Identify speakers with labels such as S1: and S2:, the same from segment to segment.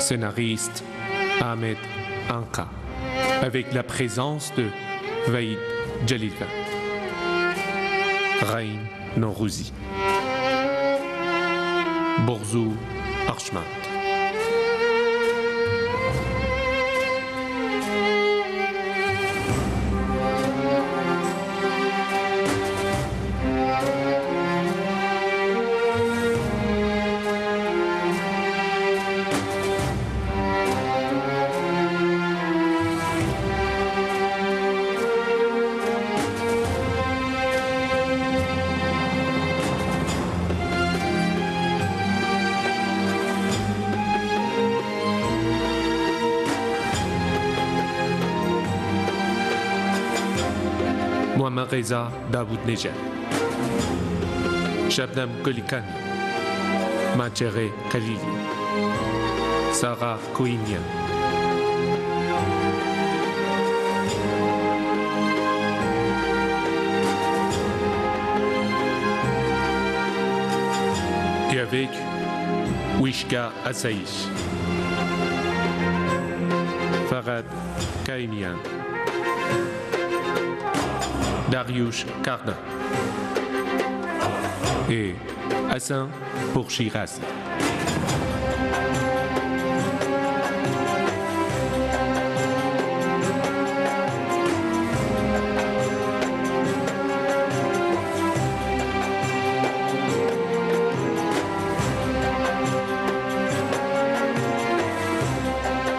S1: Scénariste Ahmed Anka, avec la présence de Vaïd Jalilva, Raïm Nourouzi, Borzou Archmand. Mohammad Reza Daoud Nejad, Shabnam Golikani, Majere Khalili, Sarah Kouinian, et avec Wishka Asaïch, Farad Kaimian, Dariush Karda et Hassan Bourchiras.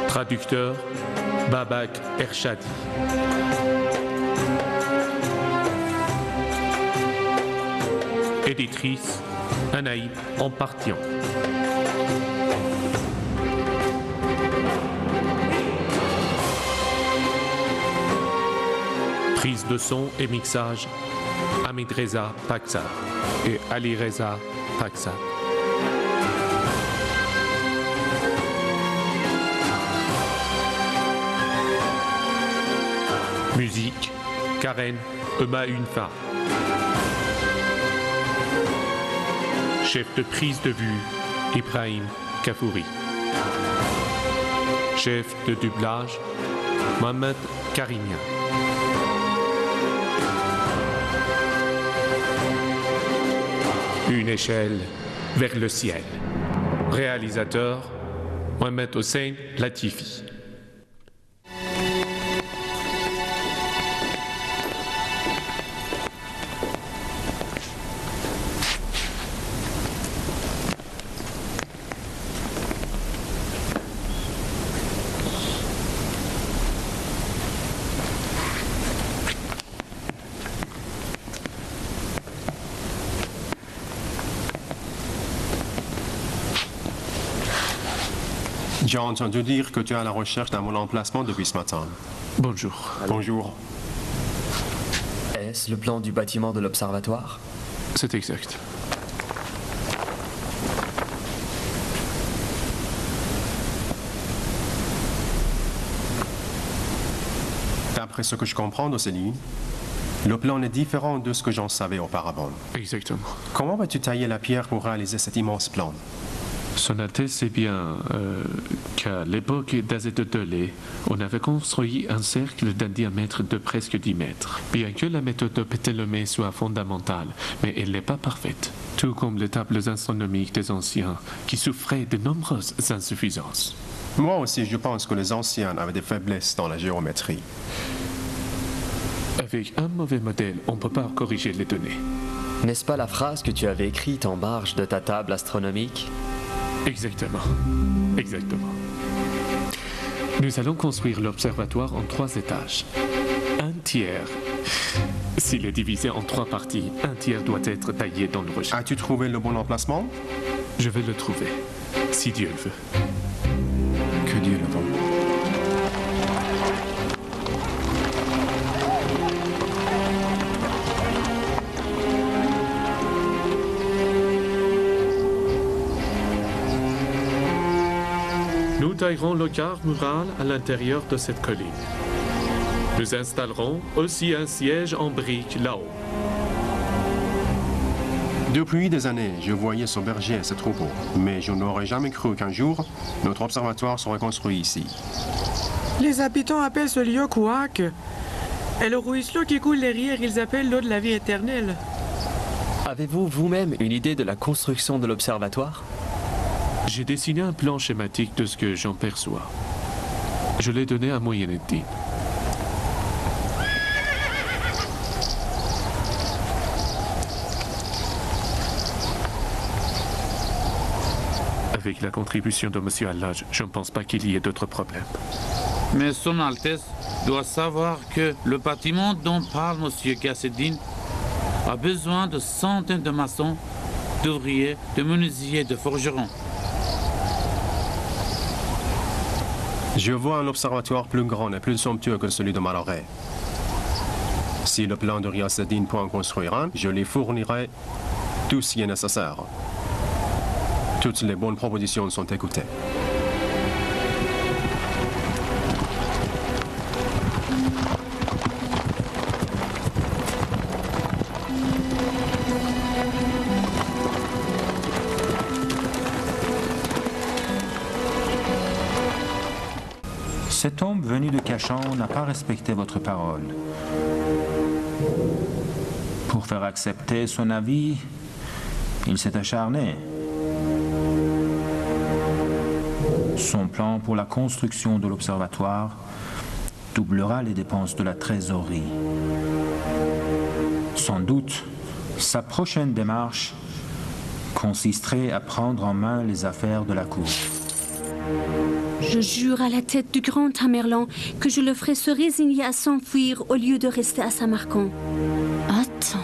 S1: Traducteur Babak Ershadi. Éditrice Anaïd Ampartian. Prise de son et mixage Hamid Reza Paksad et Ali Reza Paksad. Musique Karen Ema-Unfa. Chef de prise de vue, Ibrahim Kafouri. Chef de doublage, Mohamed Karimian. Une échelle vers le ciel. Réalisateur, Mohamed Hossein Latifi.
S2: J'ai entendu dire que tu es à la recherche d'un bon emplacement depuis ce matin.
S1: Bonjour.
S2: Bonjour.
S3: Est-ce le plan du bâtiment de l'observatoire?
S1: C'est exact.
S2: D'après ce que je comprends d'Océlie, le plan est différent de ce que j'en savais auparavant.
S1: Exactement.
S2: Comment vas-tu tailler la pierre pour réaliser cet immense plan?
S1: Son Altesse sait bien qu'à l'époque d'Azet-Delay, on avait construit un cercle d'un diamètre de presque 10 mètres. Bien que la méthode de Ptolémée soit fondamentale, mais elle n'est pas parfaite. Tout comme les tables astronomiques des anciens, qui souffraient de nombreuses insuffisances.
S2: Moi aussi, je pense que les anciens avaient des faiblesses dans la géométrie.
S1: Avec un mauvais modèle, on ne peut pas corriger les données.
S3: N'est-ce pas la phrase que tu avais écrite en marge de ta table astronomique?
S1: Exactement. Exactement. Nous allons construire l'observatoire en 3 étages. Un tiers. S'il est divisé en 3 parties, un tiers doit être taillé dans le rocher.
S2: As-tu trouvé le bon emplacement?
S1: Je vais le trouver, si Dieu le veut.
S2: Que Dieu le veuille.
S1: Nous taillerons le quart mural à l'intérieur de cette colline. Nous installerons aussi un siège en briques là-haut.
S2: Depuis des années, je voyais ce berger et ses troupeaux, mais je n'aurais jamais cru qu'un jour, notre observatoire serait construit ici.
S4: Les habitants appellent ce lieu Couac. Et le ruisseau qui coule derrière, ils appellent l'eau de la vie éternelle.
S3: Avez-vous vous-même une idée de la construction de l'observatoire?
S1: J'ai dessiné un plan schématique de ce que j'en perçois. Je l'ai donné à Moyenneddin. Avec la contribution de M. Hallaj, je ne pense pas qu'il y ait d'autres problèmes.
S5: Mais Son Altesse doit savoir que le bâtiment dont parle M. Gasseddin a besoin de centaines de maçons, d'ouvriers, de menuisiers, de forgerons.
S2: Je vois un observatoire plus grand et plus somptueux que celui de Malaray. Si le plan de Riyaseddin peut en construire un, je lui fournirai tout ce qui est nécessaire. Toutes les bonnes propositions sont écoutées.
S6: Cet homme venu de Cachan n'a pas respecté votre parole. Pour faire accepter son avis, il s'est acharné. Son plan pour la construction de l'observatoire doublera les dépenses de la trésorerie. Sans doute, sa prochaine démarche consisterait à prendre en main les affaires de la cour.
S7: Je jure à la tête du grand Tamerlan que je le ferai se résigner à s'enfuir au lieu de rester à Samarcande. Attends.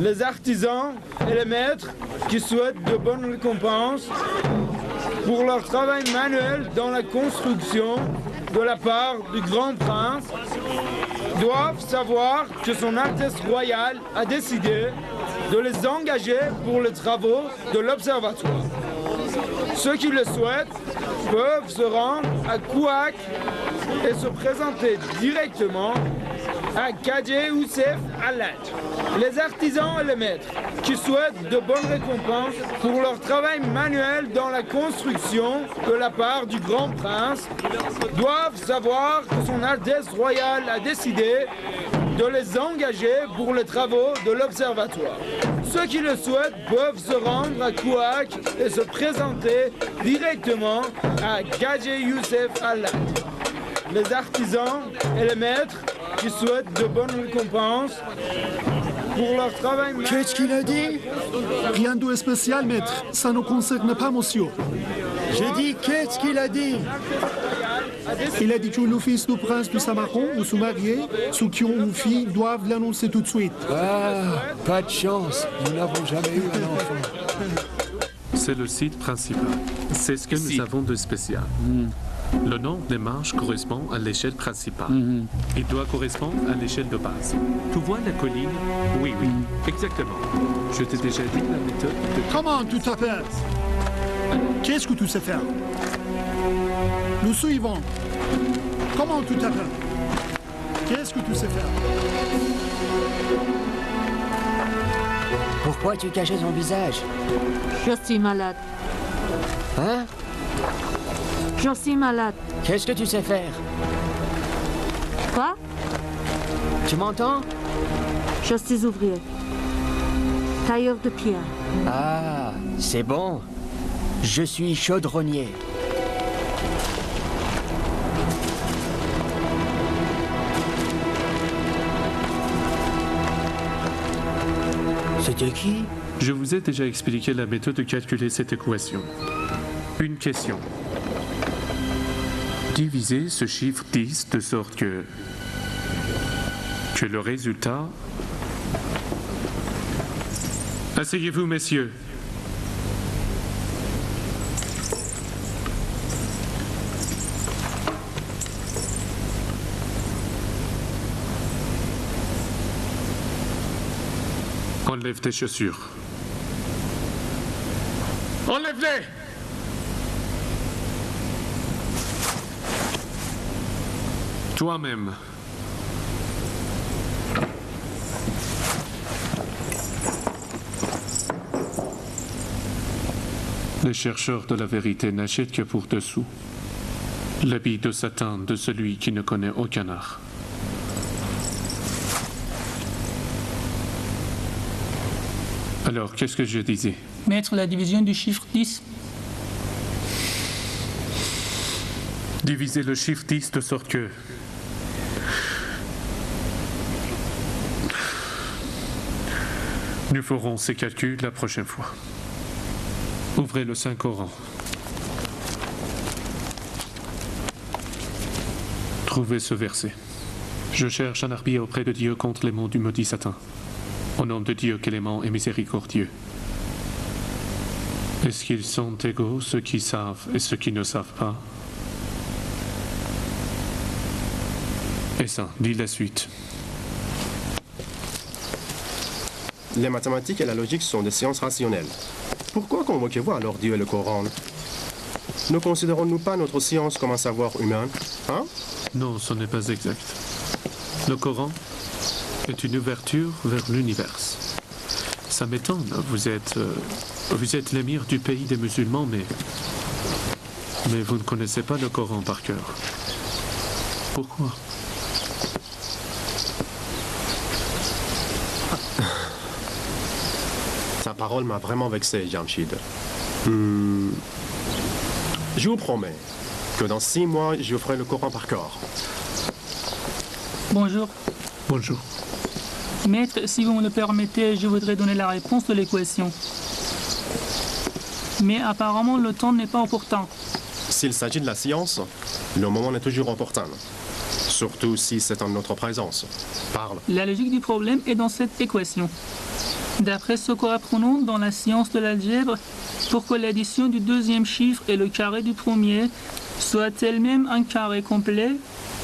S8: Les artisans et les maîtres qui souhaitent de bonnes récompenses pour leur travail manuel dans la construction de la part du grand prince doivent savoir que son Altesse royale a décidé de les engager pour les travaux de l'observatoire. Ceux qui le souhaitent peuvent se rendre à Couac et se présenter directement à Kadje Youssef Hallaj. Les artisans et les maîtres qui souhaitent de bonnes récompenses pour leur travail manuel dans la construction de la part du grand prince doivent savoir que son Altesse royale a décidé de les engager pour les travaux de l'observatoire. Ceux qui le souhaitent peuvent se rendre à Couac et se présenter directement à Kadje Youssef Hallaj. Les artisans et les maîtres qui souhaitent de bonnes récompenses pour leur travail.
S9: Qu'est-ce qu'il a dit?
S10: Rien de spécial, maître. Ça ne concerne pas, monsieur.
S9: J'ai dit, qu'est-ce qu'il a dit?
S10: Il a dit que le fils du prince de Samarcand ou se marier, ceux qui ont une fille doivent l'annoncer tout de suite.
S9: Ah, pas de chance. Nous n'avons jamais eu un enfant.
S1: C'est le site principal. C'est ce que nous avons de spécial. Le nom des marches correspond à l'échelle principale. Il doit correspondre à l'échelle de base. Tu vois la colline? Oui, exactement. Je t'ai déjà dit la méthode de...
S10: Comment tu t'appelles? Qu'est-ce que tu sais faire? Nous suivons. Comment tu t'appelles? Qu'est-ce que tu sais faire?
S9: Pourquoi tu cachais ton visage?
S7: Je suis malade.
S9: Hein?
S7: Je suis malade.
S9: Qu'est-ce que tu sais faire?
S7: Quoi?
S9: Tu m'entends?
S7: Je suis ouvrier. Tailleur de pierre.
S9: Ah, c'est bon. Je suis chaudronnier. C'était qui?
S1: Je vous ai déjà expliqué la méthode de calculer cette équation. Une question. Diviser ce chiffre 10 de sorte que le résultat... Asseyez-vous, messieurs. Enlève tes chaussures. Enlève-les! Toi-même. Les chercheurs de la vérité n'achètent que pour dessous. L'habit de Satan de celui qui ne connaît aucun art. Alors, qu'est-ce que je disais?
S11: Maître, la division du chiffre 10.
S1: Diviser le chiffre 10 de sorte que... Nous ferons ces calculs la prochaine fois. Ouvrez le Saint-Coran. Trouvez ce verset. Je cherche un arbitre auprès de Dieu contre les mots du maudit Satan. Au nom de Dieu clément et miséricordieux. Est-ce qu'ils sont égaux, ceux qui savent et ceux qui ne savent pas? Et ça, dis la suite.
S2: Les mathématiques et la logique sont des sciences rationnelles. Pourquoi convoquez-vous alors Dieu et le Coran? Ne considérons-nous pas notre science comme un savoir humain? Hein?
S1: Non, ce n'est pas exact. Le Coran est une ouverture vers l'univers. Ça m'étonne, vous êtes l'émir du pays des musulmans, mais vous ne connaissez pas le Coran par cœur. Pourquoi?
S2: Ta parole m'a vraiment vexé, Jamshid. Je vous promets que dans 6 mois, je ferai le Coran par cœur.
S11: Bonjour.
S1: Bonjour.
S11: Maître, si vous me le permettez, je voudrais donner la réponse de l'équation. Mais apparemment, le temps n'est pas opportun.
S2: S'il s'agit de la science, le moment est toujours opportun. Surtout si c'est en notre présence. Parle.
S11: La logique du problème est dans cette équation. D'après ce que apprenons dans la science de l'algèbre, pour que l'addition du deuxième chiffre et le carré du premier soit elle-même un carré complet,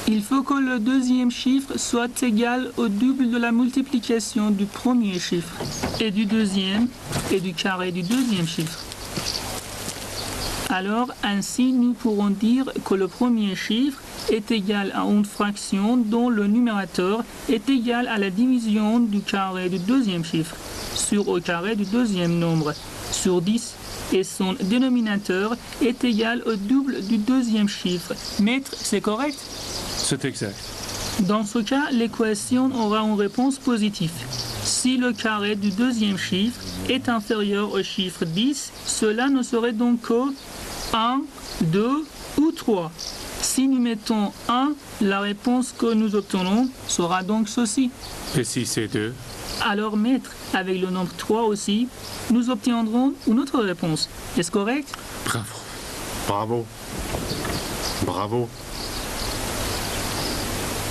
S11: il faut que le deuxième chiffre soit égal au double de la multiplication du premier chiffre, et du deuxième, et du carré du deuxième chiffre. Alors, ainsi, nous pourrons dire que le premier chiffre est égal à une fraction dont le numérateur est égal à la division du carré du deuxième chiffre sur au carré du deuxième nombre sur 10 et son dénominateur est égal au double du deuxième chiffre. Maître, c'est correct?
S1: C'est exact.
S11: Dans ce cas, l'équation aura une réponse positive. Si le carré du deuxième chiffre est inférieur au chiffre 10, cela ne serait donc que 1, 2 ou 3. Si nous mettons 1, la réponse que nous obtenons sera donc ceci.
S1: Et si c'est 2?
S11: Alors, maître, avec le nombre 3 aussi, nous obtiendrons une autre réponse. Est-ce correct?
S1: Bravo.
S2: Bravo. Bravo.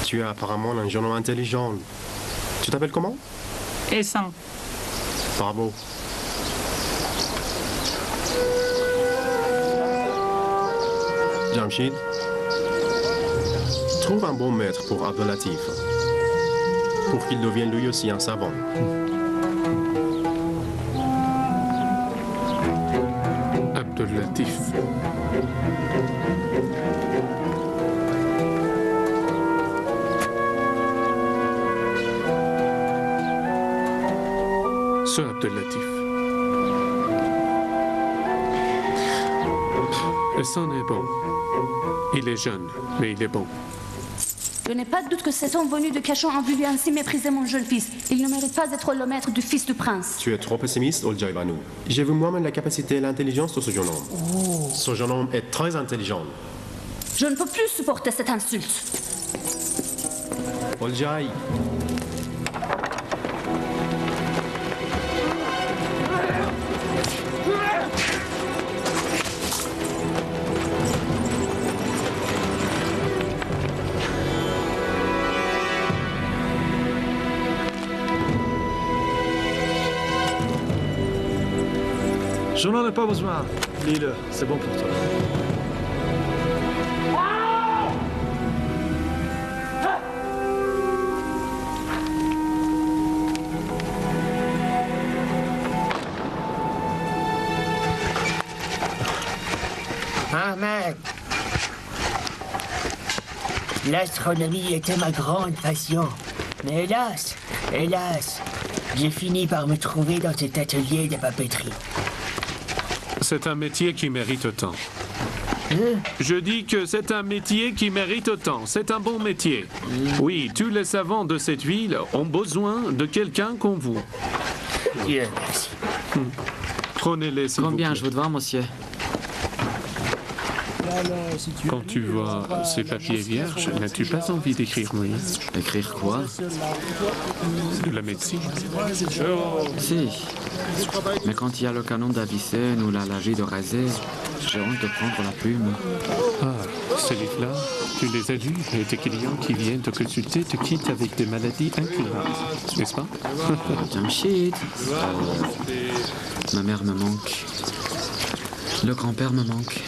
S2: Tu es apparemment un jeune homme intelligent. Tu t'appelles comment?
S11: Essan.
S2: Bravo. Jamshid, trouve un bon maître pour Abdelatif, pour qu'il devienne lui aussi un savant.
S1: Abdelatif. Ce Abdelatif. Essan est bon. Il est jeune, mais il est bon.
S12: Je n'ai pas de doute que cet homme venu de Cachan a voulu ainsi mépriser mon jeune fils. Il ne mérite pas d'être le maître du fils du prince.
S2: Tu es trop pessimiste, Oljaïbanou. J'ai vu moi-même la capacité et l'intelligence de ce jeune homme.
S12: Oh.
S2: Ce jeune homme est très intelligent.
S12: Je ne peux plus supporter cette insulte.
S2: Oljaï.
S13: Je n'en ai pas besoin. Lis-le, c'est bon pour toi.
S14: Ahmed! L'astronomie était ma grande passion. Mais hélas, j'ai fini par me trouver dans cet atelier de papeterie.
S1: C'est un métier qui mérite autant. Je dis que c'est un métier qui mérite autant. C'est un bon métier. Oui, tous les savants de cette ville ont besoin de quelqu'un comme vous.
S14: Dieu merci.
S1: Prenez-les, s'il vous plaît.
S15: Combien je vous dois, monsieur?
S1: Quand tu vois ces papiers vierges, n'as-tu pas envie d'écrire, Moïse?
S15: Écrire quoi?
S1: De la médecine.
S15: Si. Mais quand il y a le canon d'Avicenne ou la lagie de Razé, j'ai honte de prendre la plume.
S1: Ah, ces livres-là, tu les as lus et tes clients qui viennent te consulter te quittent avec des maladies incurables, n'est-ce pas?
S15: Jamshid. Ma mère me manque. Le grand-père me manque.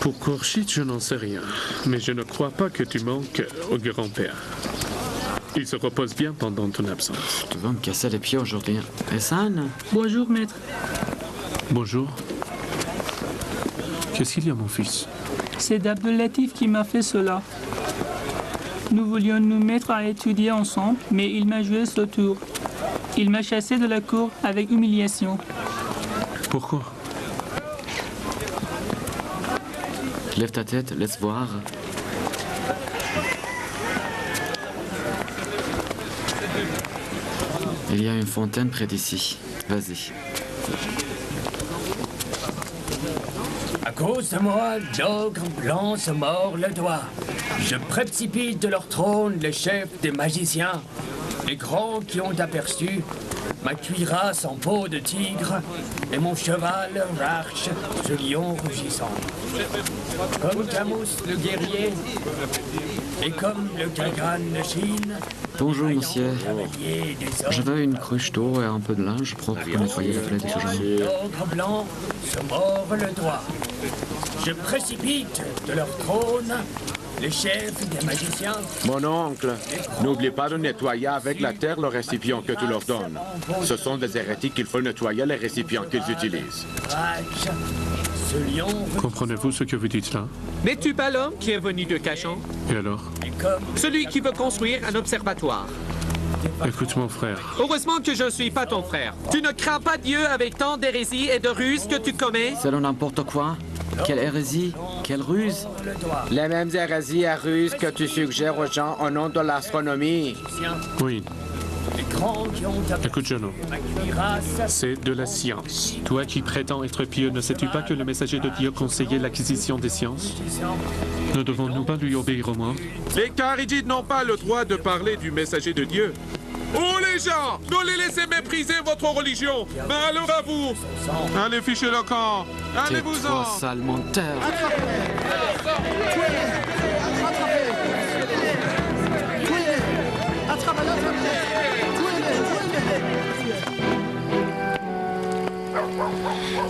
S1: Pour Khorshid, je n'en sais rien, mais je ne crois pas que tu manques au grand-père. Il se repose bien pendant ton absence.
S15: Tu vas me casser les pieds aujourd'hui. Hassan?
S11: Bonjour, maître.
S1: Bonjour. Qu'est-ce qu'il y a, mon fils?
S11: C'est Abdelatif qui m'a fait cela. Nous voulions nous mettre à étudier ensemble, mais il m'a joué ce tour. Il m'a chassé de la cour avec humiliation.
S1: Pourquoi?
S15: Lève ta tête, laisse voir. Il y a une fontaine près d'ici. Vas-y.
S14: À cause de moi, l'ogre blanc se mord le doigt. Je précipite de leur trône les chefs des magiciens. Les grands qui ont aperçu ma cuirasse en peau de tigre et mon cheval marche ce lion rougissant. Comme Camus le guerrier et comme le Gagan de Chine.
S15: Bonjour, monsieur. Je veux une cruche d'eau et un peu de linge propre pour nettoyer la toilette des sous-genres.
S14: L'ogre blanc se mord le doigt. Je précipite de leur trône les chefs des magiciens.
S16: Mon oncle, n'oublie pas de nettoyer avec la terre le récipient que tu leur donnes. Ce sont des hérétiques qu'il faut nettoyer les récipients qu'ils utilisent.
S1: Comprenez-vous ce que vous dites là?
S17: N'es-tu pas l'homme qui est venu de Cachan?
S1: Et alors?
S17: Celui qui veut construire un observatoire.
S1: Écoute, mon frère.
S17: Heureusement que je ne suis pas ton frère. Tu ne crains pas Dieu avec tant d'hérésies et de ruses que tu commets?
S15: C'est n'importe quoi. Quelle hérésie? Quelle ruse?
S16: Les mêmes hérésies et ruses que tu suggères aux gens au nom de l'astronomie.
S1: Oui. Écoute, Jono, c'est de la science. Toi qui prétends être pieux, ne sais-tu pas que le messager de Dieu conseillait l'acquisition des sciences? Ne devons-nous pas lui obéir au moins?
S18: Les Kharijites n'ont pas le droit de parler du messager de Dieu. Oh les gens, ne les laissez mépriser votre religion. Malheur à vous. Allez ficher le camp. Allez-vous-en.
S15: Tais-toi, sale menteur.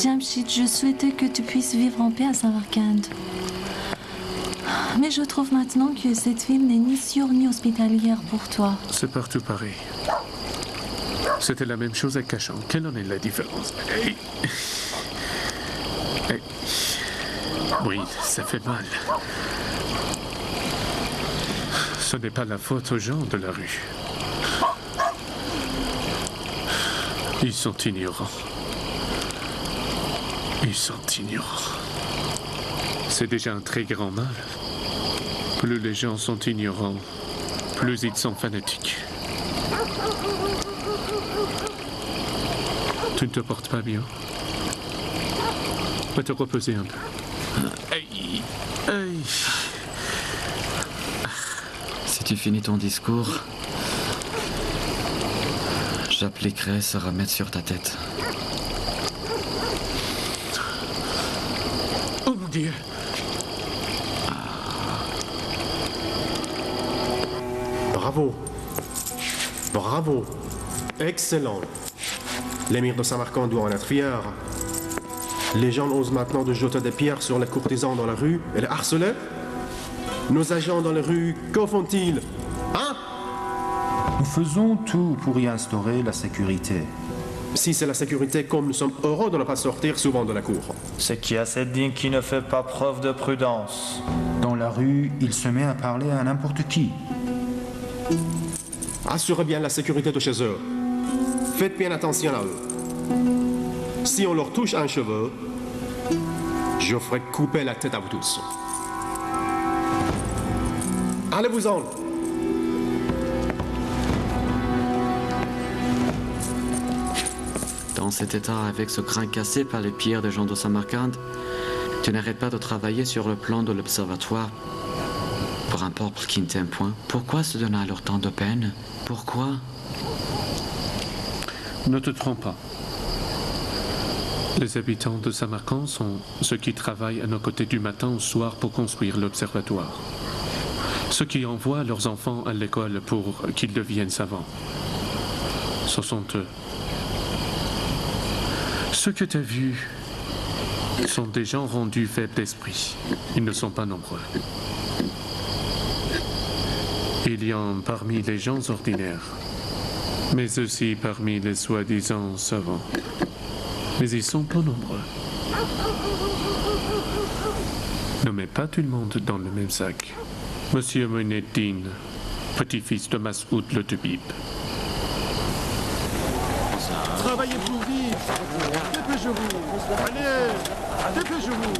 S19: Jamshid, je souhaitais que tu puisses vivre en paix à Samarkand. Mais je trouve maintenant que cette ville n'est ni sûre ni hospitalière pour toi.
S1: C'est partout pareil. C'était la même chose à Cachan. Quelle en est la différence? Oui, ça fait mal. Ce n'est pas la faute aux gens de la rue. Ils sont ignorants. Ils sont ignorants. C'est déjà un très grand mal. Plus les gens sont ignorants, plus ils sont fanatiques. Tu ne te portes pas bien. Va te reposer un peu. Aïe. Aïe.
S15: Si tu finis ton discours, j'appliquerai ce remède sur ta tête.
S1: Oh mon Dieu.
S2: Bravo. Bravo. Excellent. L'émir de Samarkand doit en être fier. Les gens osent maintenant de jeter des pierres sur les courtisans dans la rue et les harceler. Nos agents dans les rues, qu'en font-ils? Hein?
S6: Nous faisons tout pour y instaurer la sécurité.
S2: Si c'est la sécurité, comme nous sommes heureux de ne pas sortir souvent de la cour.
S20: C'est Ghaseddin qui ne fait pas preuve de prudence.
S6: Dans la rue, il se met à parler à n'importe qui.
S2: Assurez bien la sécurité de chez eux. Faites bien attention à eux. Si on leur touche un cheveu, je ferai couper la tête à vous tous. Allez-vous-en!
S15: Dans cet état, avec ce crâne cassé par les pierres des gens de Samarcande, tu n'arrêtes pas de travailler sur le plan de l'observatoire pour un peuple qui ne t'aime point. Pourquoi se donner alors tant de peine? Pourquoi?
S1: Ne te trompe pas. Les habitants de Samarcande sont ceux qui travaillent à nos côtés du matin au soir pour construire l'observatoire. Ceux qui envoient leurs enfants à l'école pour qu'ils deviennent savants. Ce sont eux. Ceux que tu as vus sont des gens rendus faibles d'esprit. Ils ne sont pas nombreux. Il y en a parmi les gens ordinaires, mais aussi parmi les soi-disant savants. Mais ils sont peu nombreux. Ne mets pas tout le monde dans le même sac. Monsieur Moineddin, petit-fils de Masoud le Toubib.
S10: Travaillez plus vite. Dépêchez-vous. Allez, dépêchez-vous.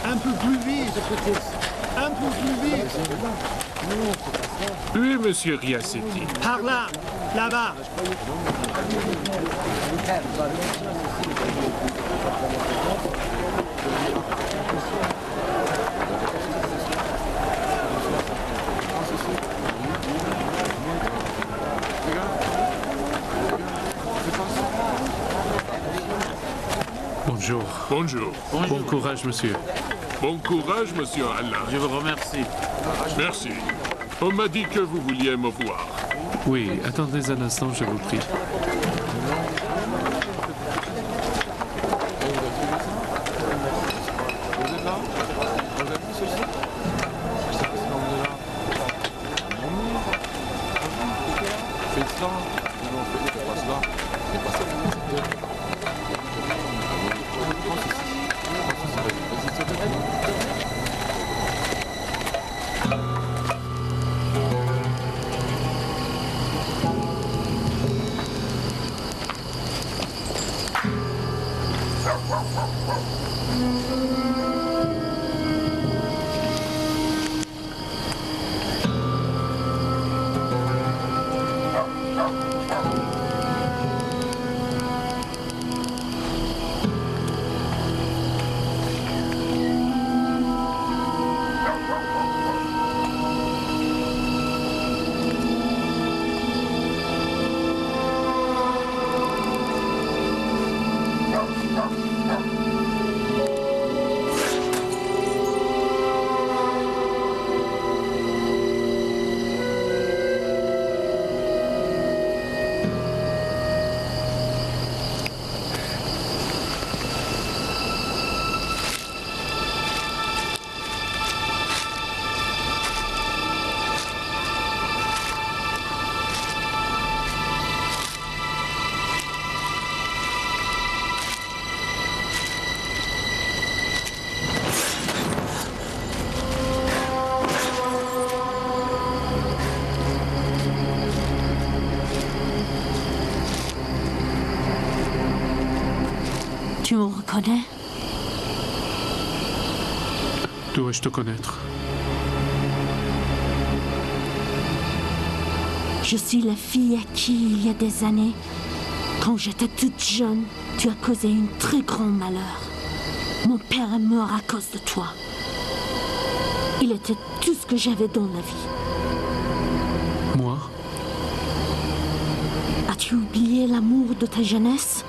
S10: Un peu plus vite. Un peu plus vite.
S18: Oui, monsieur Ghaseddin.
S10: Par là, là-bas.
S1: Bonjour.
S18: Bonjour.
S1: Bon courage, monsieur.
S18: Bon courage, monsieur Allah.
S5: Je vous remercie.
S18: Merci. On m'a dit que vous vouliez me voir.
S1: Oui, attendez un instant, je vous prie.
S7: Tu me reconnais?
S1: Dois-je te connaître?
S7: Je suis la fille à qui, il y a des années, quand j'étais toute jeune, tu as causé un très grand malheur. Mon père est mort à cause de toi. Il était tout ce que j'avais dans la vie.
S1: Moi?
S7: As-tu oublié l'amour de ta jeunesse?